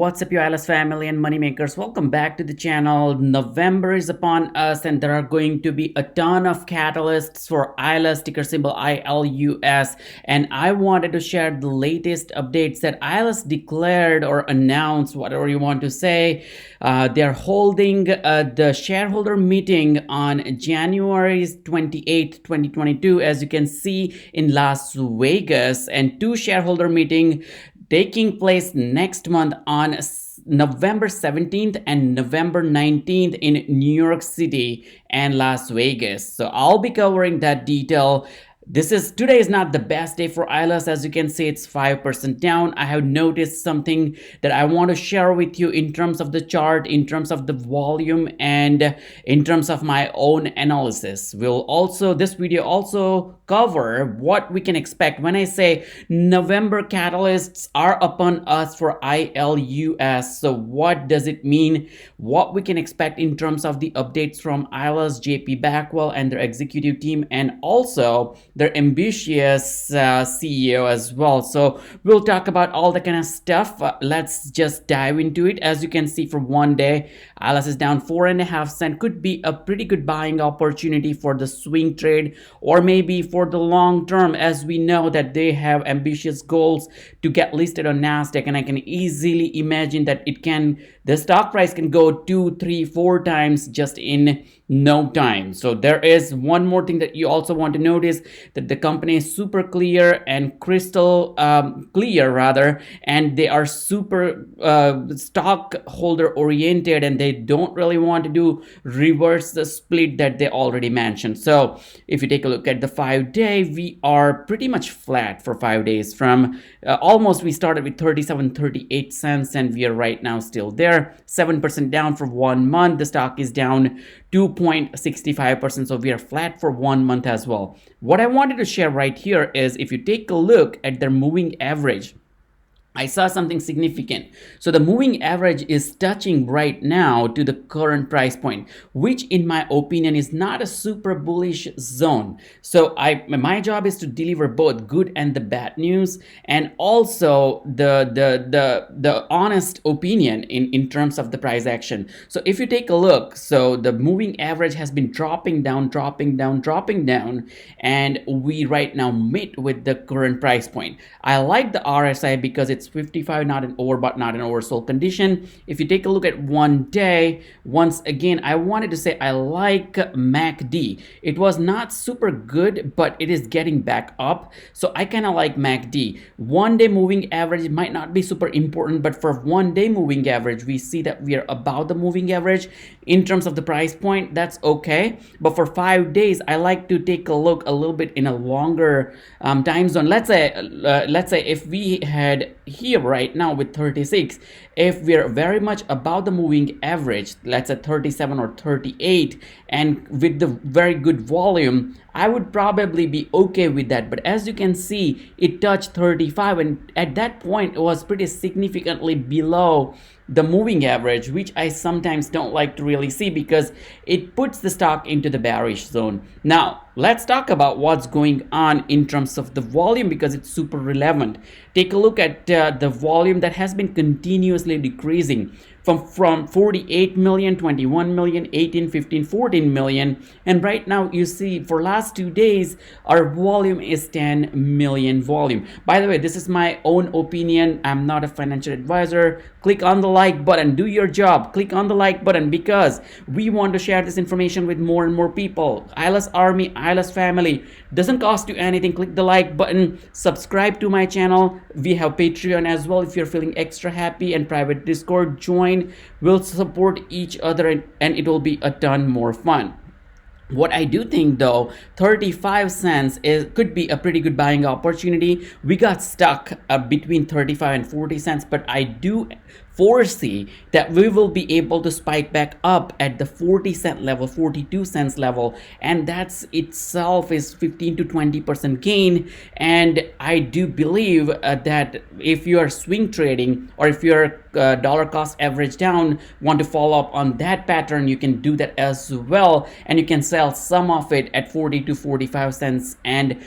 What's up, you ILUS family and moneymakers? Welcome back to the channel. November is upon us and there are going to be a ton of catalysts for ILUS, ticker symbol ILUS. And I wanted to share the latest updates that ILUS declared or announced, whatever you want to say. They're holding the shareholder meeting on January 28th, 2022, as you can see in Las Vegas, and two shareholder meeting taking place next month on November 17th and November 19th in New York City and Las Vegas. So I'll be covering that detail. Today is not the best day for ILUS. As you can see, it's 5% down. I have noticed something that I want to share with you in terms of the chart, in terms of the volume, and in terms of my own analysis. This video also cover what we can expect when I say November catalysts are upon us for ILUS. So what does it mean? What we can expect in terms of the updates from ILUS, JP Backwell and their executive team, and also their ambitious CEO as well. So we'll talk about all the kind of stuff. Let's just dive into it. As you can see, for one day, ILUS is down 4.5 cents. Could be a pretty good buying opportunity for the swing trade or maybe for the long term, as we know that they have ambitious goals to get listed on NASDAQ, and I can easily imagine that the stock price can go 2, 3, 4 times just in no time. So there is one more thing that you also want to notice, that the company is super clear and crystal clear rather, and they are super stockholder oriented, and they don't really want to do reverse the split that they already mentioned. So if you take a look at the 5-day, we are pretty much flat for 5 days. From we started with 37.38 cents and we are right now still there. 7% down for 1 month. The stock is down 2.65%, so we are flat for 1 month as well. What I wanted to share right here is, if you take a look at their moving average, I saw something significant. So the moving average is touching right now to the current price point, which in my opinion is not a super bullish zone. So my job is to deliver both good and the bad news, and also the honest opinion in terms of the price action. So if you take a look, so the moving average has been dropping down, and we right now meet with the current price point. I like the RSI because it's 55, not an overbought, not an oversold condition. If you take a look at 1 day, once again, I wanted to say I like MACD. It was not super good, but it is getting back up. So I kind of like MACD. 1 day moving average might not be super important, but for 1 day moving average, we see that we are above the moving average in terms of the price point. That's okay. But for 5 days, I like to take a look a little bit in a longer time zone. Let's say if we had here right now with 36, if we're very much above the moving average, let's say 37 or 38, and with the very good volume, I would probably be okay with that. But as you can see, it touched 35, and at that point it was pretty significantly below the moving average, which I sometimes don't like to really see because it puts the stock into the bearish zone. Now let's talk about what's going on in terms of the volume, because it's super relevant. Take a look at the volume that has been continuously decreasing from 48 million, 21 million, 18, 15, 14 million, and right now you see for last 2 days our volume is 10 million volume. By the way, this is my own opinion. I'm not a financial advisor. Click on the like button, do your job, click on the like button, because we want to share this information with more and more people. ILUS Army, ILUS family, doesn't cost you anything. Click the like button, subscribe to my channel. We have Patreon as well. If you're feeling extra happy, and private Discord, join. We'll support each other, and it will be a ton more fun. What I do think though, 35 cents could be a pretty good buying opportunity. We got stuck between 35 and 40 cents, but I do foresee that we will be able to spike back up at the 40 cent level, 42 cents level, and that's itself is 15 to 20% gain. And I do believe that if you are swing trading, or if you're dollar cost average down, want to follow up on that pattern, you can do that as well, and you can sell some of it at 40 to 45 cents and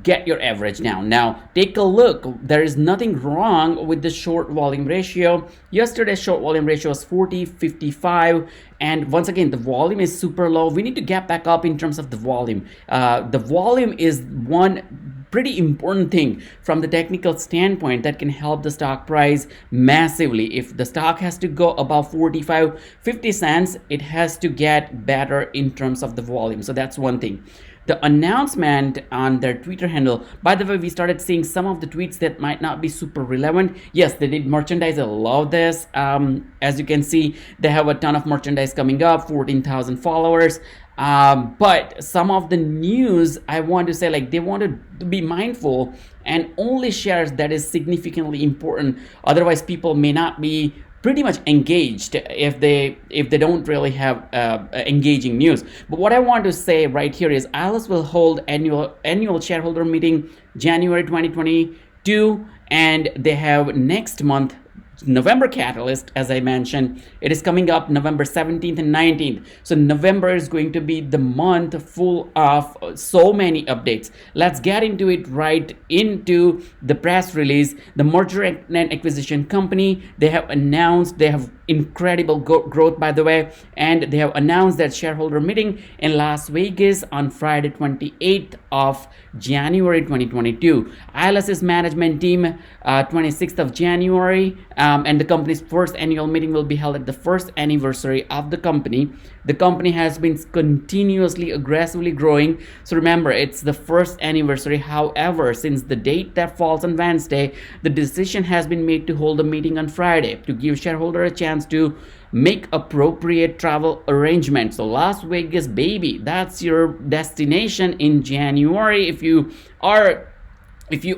get your average down. Now take a look, there is nothing wrong with the short volume ratio. Yesterday's short volume ratio was 40-55, and once again the volume is super low. We need to get back up in terms of the volume. The volume is one pretty important thing from the technical standpoint that can help the stock price massively. If the stock has to go above 45-50 cents, it has to get better in terms of the volume. So that's one thing. The announcement on their Twitter handle, by the way, we started seeing some of the tweets that might not be super relevant. Yes, they did merchandise. I love this. As you can see, they have a ton of merchandise coming up, 14,000 followers. But some of the news, I want to say, like, they wanted to be mindful and only shares that is significantly important. Otherwise, people may not be pretty much engaged if they don't really have engaging news. But what I want to say right here is ILUS will hold annual shareholder meeting January 2022, and they have next month November catalyst. As I mentioned, it is coming up November 17th and 19th. So November is going to be the month full of so many updates. Let's get into it right into the press release. The merger and acquisition company, they have announced they have incredible growth, by the way, and they have announced that shareholder meeting in Las Vegas on Friday 28th of January 2022. ILUS's management team 26th of January, and the company's first annual meeting will be held at the first anniversary of the company. The company has been continuously aggressively growing, so remember, it's the first anniversary. However, since the date that falls on Wednesday, the decision has been made to hold a meeting on Friday to give shareholders a chance to make appropriate travel arrangements. So Las Vegas, baby, that's your destination in January if you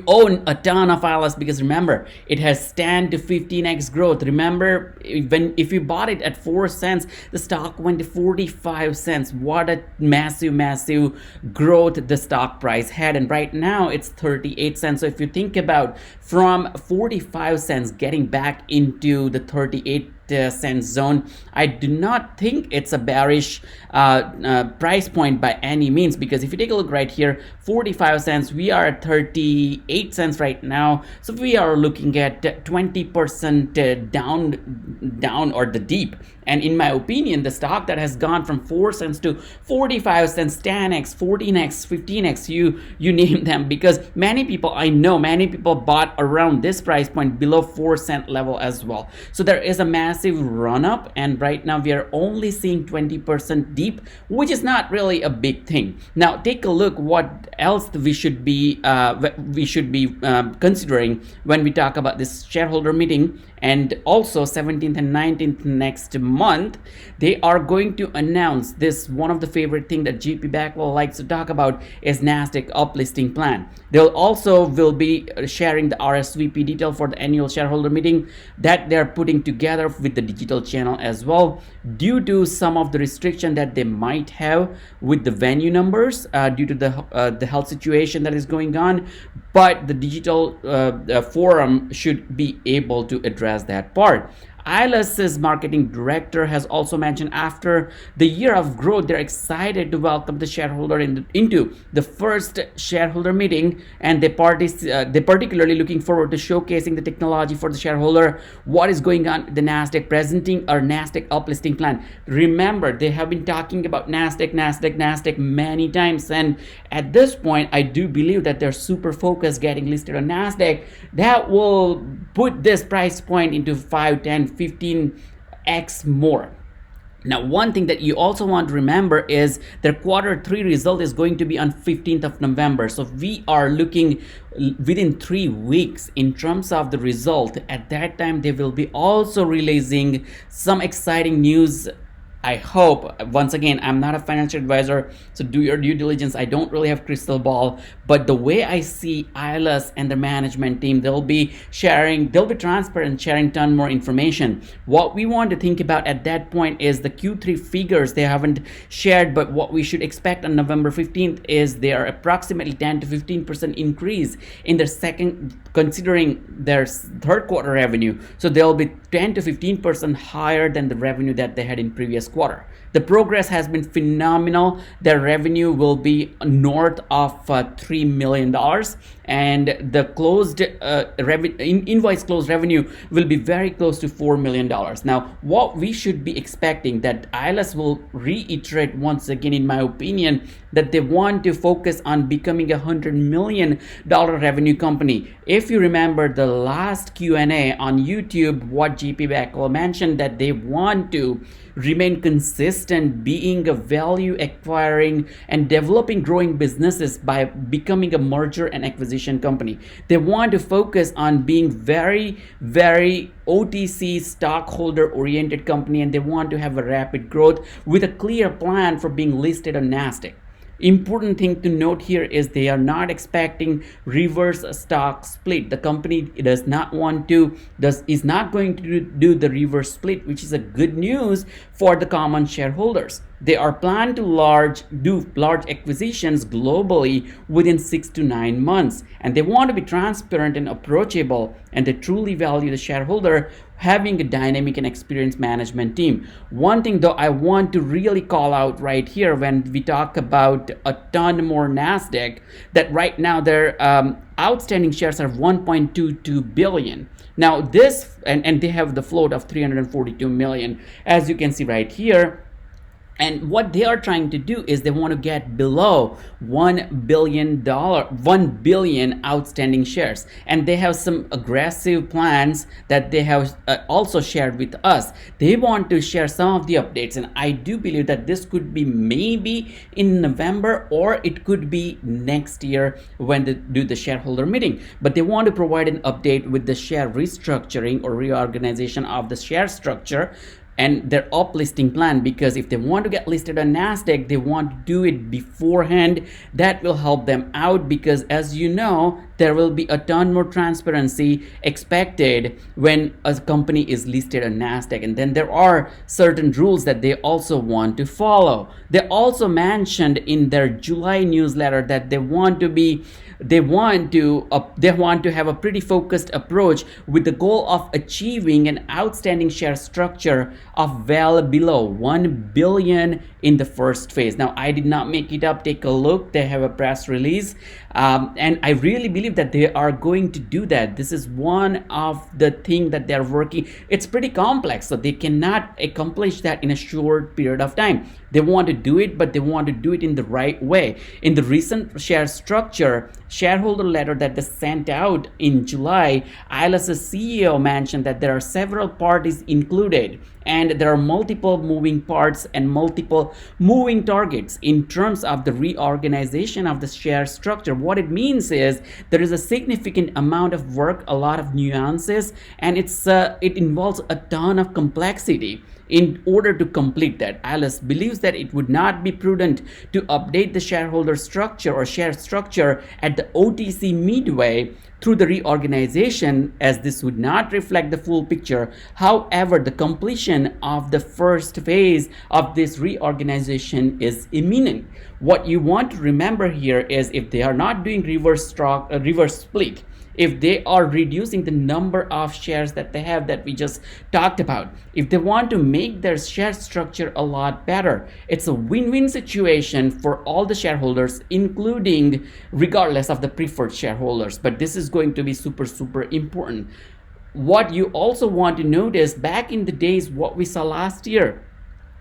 own a ton of ILUS, because remember, it has 10 to 15x growth. Remember, if you bought it at 4 cents, the stock went to 45 cents. What a massive growth the stock price had, and right now it's 38 cents. So if you think about from 45 cents getting back into the 38 cent zone, I do not think it's a bearish price point by any means, because if you take a look right here, 45 cents, we are at 38 cents right now, so we are looking at 20% down or the deep. And in my opinion, the stock that has gone from 4 cents to 45 cents, 10x, 14x, 15x, you name them, because I know many people bought around this price point below 4 cent level as well. So there is a massive run up, and right now we are only seeing 20% deep, which is not really a big thing. Now take a look what else we should be considering when we talk about this shareholder meeting. And also 17th and 19th next month, they are going to announce this. One of the favorite thing that GP Backwell likes to talk about is NASDAQ uplisting plan. They'll also will be sharing the RSVP detail for the annual shareholder meeting that they're putting together with the digital channel as well, due to some of the restriction that they might have with the venue numbers due to the health situation that is going on. But the digital forum should be able to address that part. ILUS's marketing director has also mentioned after the year of growth, they're excited to welcome the shareholder into the first shareholder meeting, and they're particularly looking forward to showcasing the technology for the shareholder, what is going on with the NASDAQ, presenting our NASDAQ uplisting plan. Remember, they have been talking about NASDAQ many times, and at this point, I do believe that they're super focused getting listed on NASDAQ. That will put this price point into 5, 10, 15x more. Now, one thing that you also want to remember is their Q3 result is going to be on 15th of November. So we are looking within 3 weeks in terms of the result. At that time, they will be also releasing some exciting news. I hope, once again, I'm not a financial advisor, so do your due diligence. I don't really have crystal ball, but the way I see ILUS and the management team, they'll be transparent, sharing ton more information. What we want to think about at that point is the Q3 figures they haven't shared, but what we should expect on November 15th is they are approximately 10 to 15% increase in their considering their third quarter revenue. So they'll be 10 to 15% higher than the revenue that they had in previous quarter. The progress has been phenomenal. Their revenue will be north of $3 million, and the closed invoice closed revenue will be very close to $4 million. Now, what we should be expecting, that ILUS will reiterate once again, in my opinion, that they want to focus on becoming a $100 million revenue company. If you remember the last Q&A on YouTube, what JP Backel mentioned, that they want to remain consistent being a value acquiring and developing growing businesses by becoming a merger and acquisition company. They want to focus on being very OTC stockholder oriented company, and they want to have a rapid growth with a clear plan for being listed on NASDAQ. Important thing to note here is they are not expecting reverse stock split. The company is not going to do the reverse split, which is a good news for the common shareholders. They are planned to do large acquisitions globally within 6 to 9 months, and they want to be transparent and approachable, and they truly value the shareholder having a dynamic and experienced management team. One thing though I want to really call out right here when we talk about a ton more NASDAQ, that right now their outstanding shares are 1.22 billion. Now this, and they have the float of 342 million, as you can see right here. And what they are trying to do is they want to get below $1 billion outstanding shares. And they have some aggressive plans that they have also shared with us. They want to share some of the updates. And I do believe that this could be maybe in November, or it could be next year when they do the shareholder meeting. But they want to provide an update with the share restructuring or reorganization of the share structure and their uplisting plan, because if they want to get listed on NASDAQ, they want to do it beforehand. That will help them out, because as you know, there will be a ton more transparency expected when a company is listed on NASDAQ. And then there are certain rules that they also want to follow. They also mentioned in their July newsletter that they want to have a pretty focused approach with the goal of achieving an outstanding share structure of well below 1 billion in the first phase. Now, I did not make it up. Take a look. They have a press release. And I really believe that they are going to do that. This is one of the things that they're working. It's pretty complex, so they cannot accomplish that in a short period of time. They want to do it, but they want to do it in the right way. In the recent share structure shareholder letter that they sent out in July, ILUS CEO mentioned that there are several parties included, and there are multiple moving parts and multiple moving targets in terms of the reorganization of the share structure. What it means is there is a significant amount of work, a lot of nuances, and it involves a ton of complexity. In order to complete that, ILUS believes that it would not be prudent to update the shareholder structure or share structure at the OTC midway through the reorganization, as this would not reflect the full picture. However, the completion of the first phase of this reorganization is imminent. What you want to remember here is, if they are not doing reverse split, if they are reducing the number of shares that they have that we just talked about, if they want to make their share structure a lot better, it's a win-win situation for all the shareholders, including regardless of the preferred shareholders. But this is going to be super important. What you also want to notice, back in the days, what we saw last year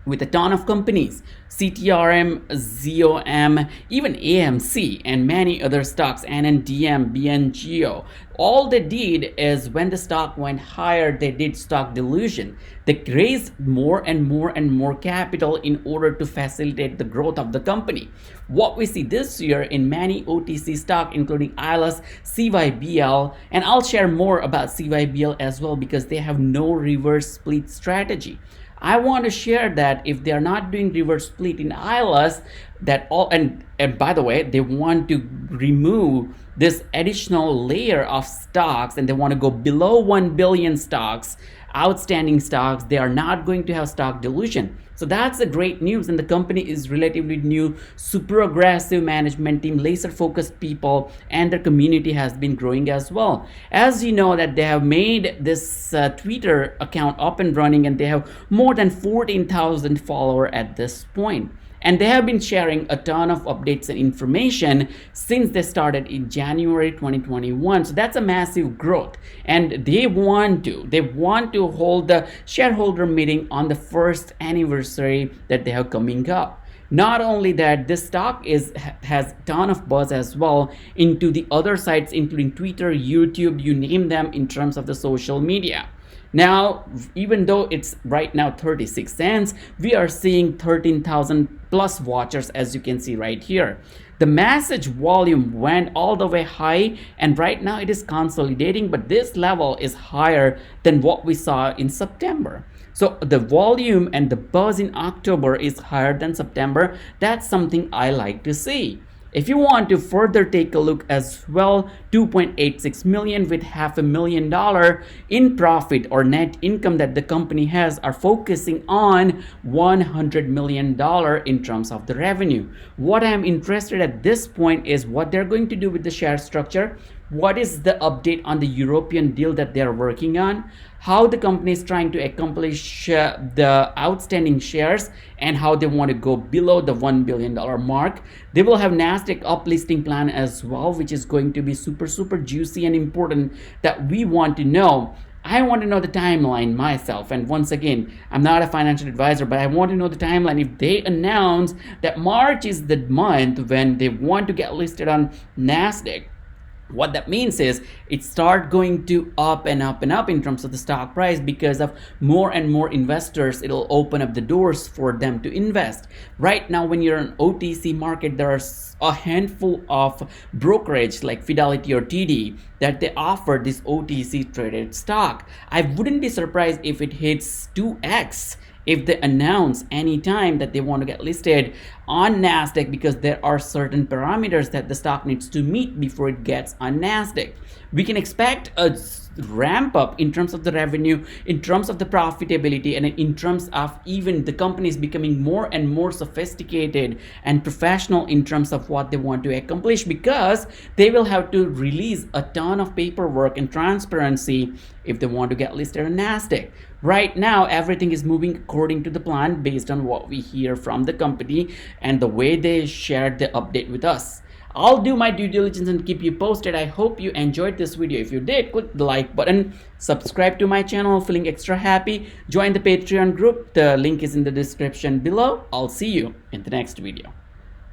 with a ton of companies, CTRM, ZOM, even AMC, and many other stocks, NNDM, BNGO. All they did is, when the stock went higher, they did stock dilution. They raised more and more capital in order to facilitate the growth of the company. What we see this year in many OTC stock, including ILUS, CYBL, and I'll share more about CYBL as well, because they have no reverse split strategy. I want to share that if they are not doing reverse split in ILUS, that all, and by the way, they want to remove this additional layer of stocks and they want to go below 1 billion stocks, outstanding stocks, they are not going to have stock dilution. So that's the great news, and the company is relatively new, super aggressive management team, laser focused people, and their community has been growing as well. As you know that they have made this Twitter account up and running, and they have more than 14,000 followers at this point. And they have been sharing a ton of updates and information since they started in January 2021. So that's a massive growth. And they want to hold the shareholder meeting on the first anniversary that they have coming up. Not only that, this stock has a ton of buzz as well into the other sites, including Twitter, YouTube, you name them, in terms of the social media. Now, even though it's right now 36 cents, we are seeing 13,000 plus watchers, as you can see right here. The message volume went all the way high, and right now it is consolidating, but this level is higher than what we saw in September. So the volume and the buzz in October is higher than September. That's something I like to see. If you want to further take a look as well, 2.86 million with $500,000 in profit or net income that the company has are focusing on $100 million in terms of the revenue. What I'm interested at this point is what they're going to do with the share structure. What is the update on the European deal that they're working on? How the company is trying to accomplish the outstanding shares, and how they want to go below the $1 billion mark. They will have NASDAQ uplisting plan as well, which is going to be super juicy and important that we want to know. I want to know the timeline myself, and once again, I'm not a financial advisor, but I want to know the timeline. If they announce that March is the month when they want to get listed on NASDAQ, what that means is it start going to up and up and up in terms of the stock price, because of more and more investors. It'll open up the doors for them to invest. Right now, when you're an OTC market, there are a handful of brokerage like Fidelity or TD that they offer this OTC traded stock. I wouldn't be surprised if it hits 2x if they announce anytime that they want to get listed on NASDAQ, because there are certain parameters that the stock needs to meet before it gets on NASDAQ. We can expect a ramp up in terms of the revenue, in terms of the profitability, and in terms of even the companies becoming more and more sophisticated and professional in terms of what they want to accomplish, because they will have to release a ton of paperwork and transparency if they want to get listed on NASDAQ. Right now, everything is moving according to the plan based on what we hear from the company and the way they shared the update with us. I'll do my due diligence and keep you posted. I hope you enjoyed this video. If you did, click the like button, subscribe to my channel, feeling extra happy, join the Patreon group. The link is in the description below. I'll see you in the next video.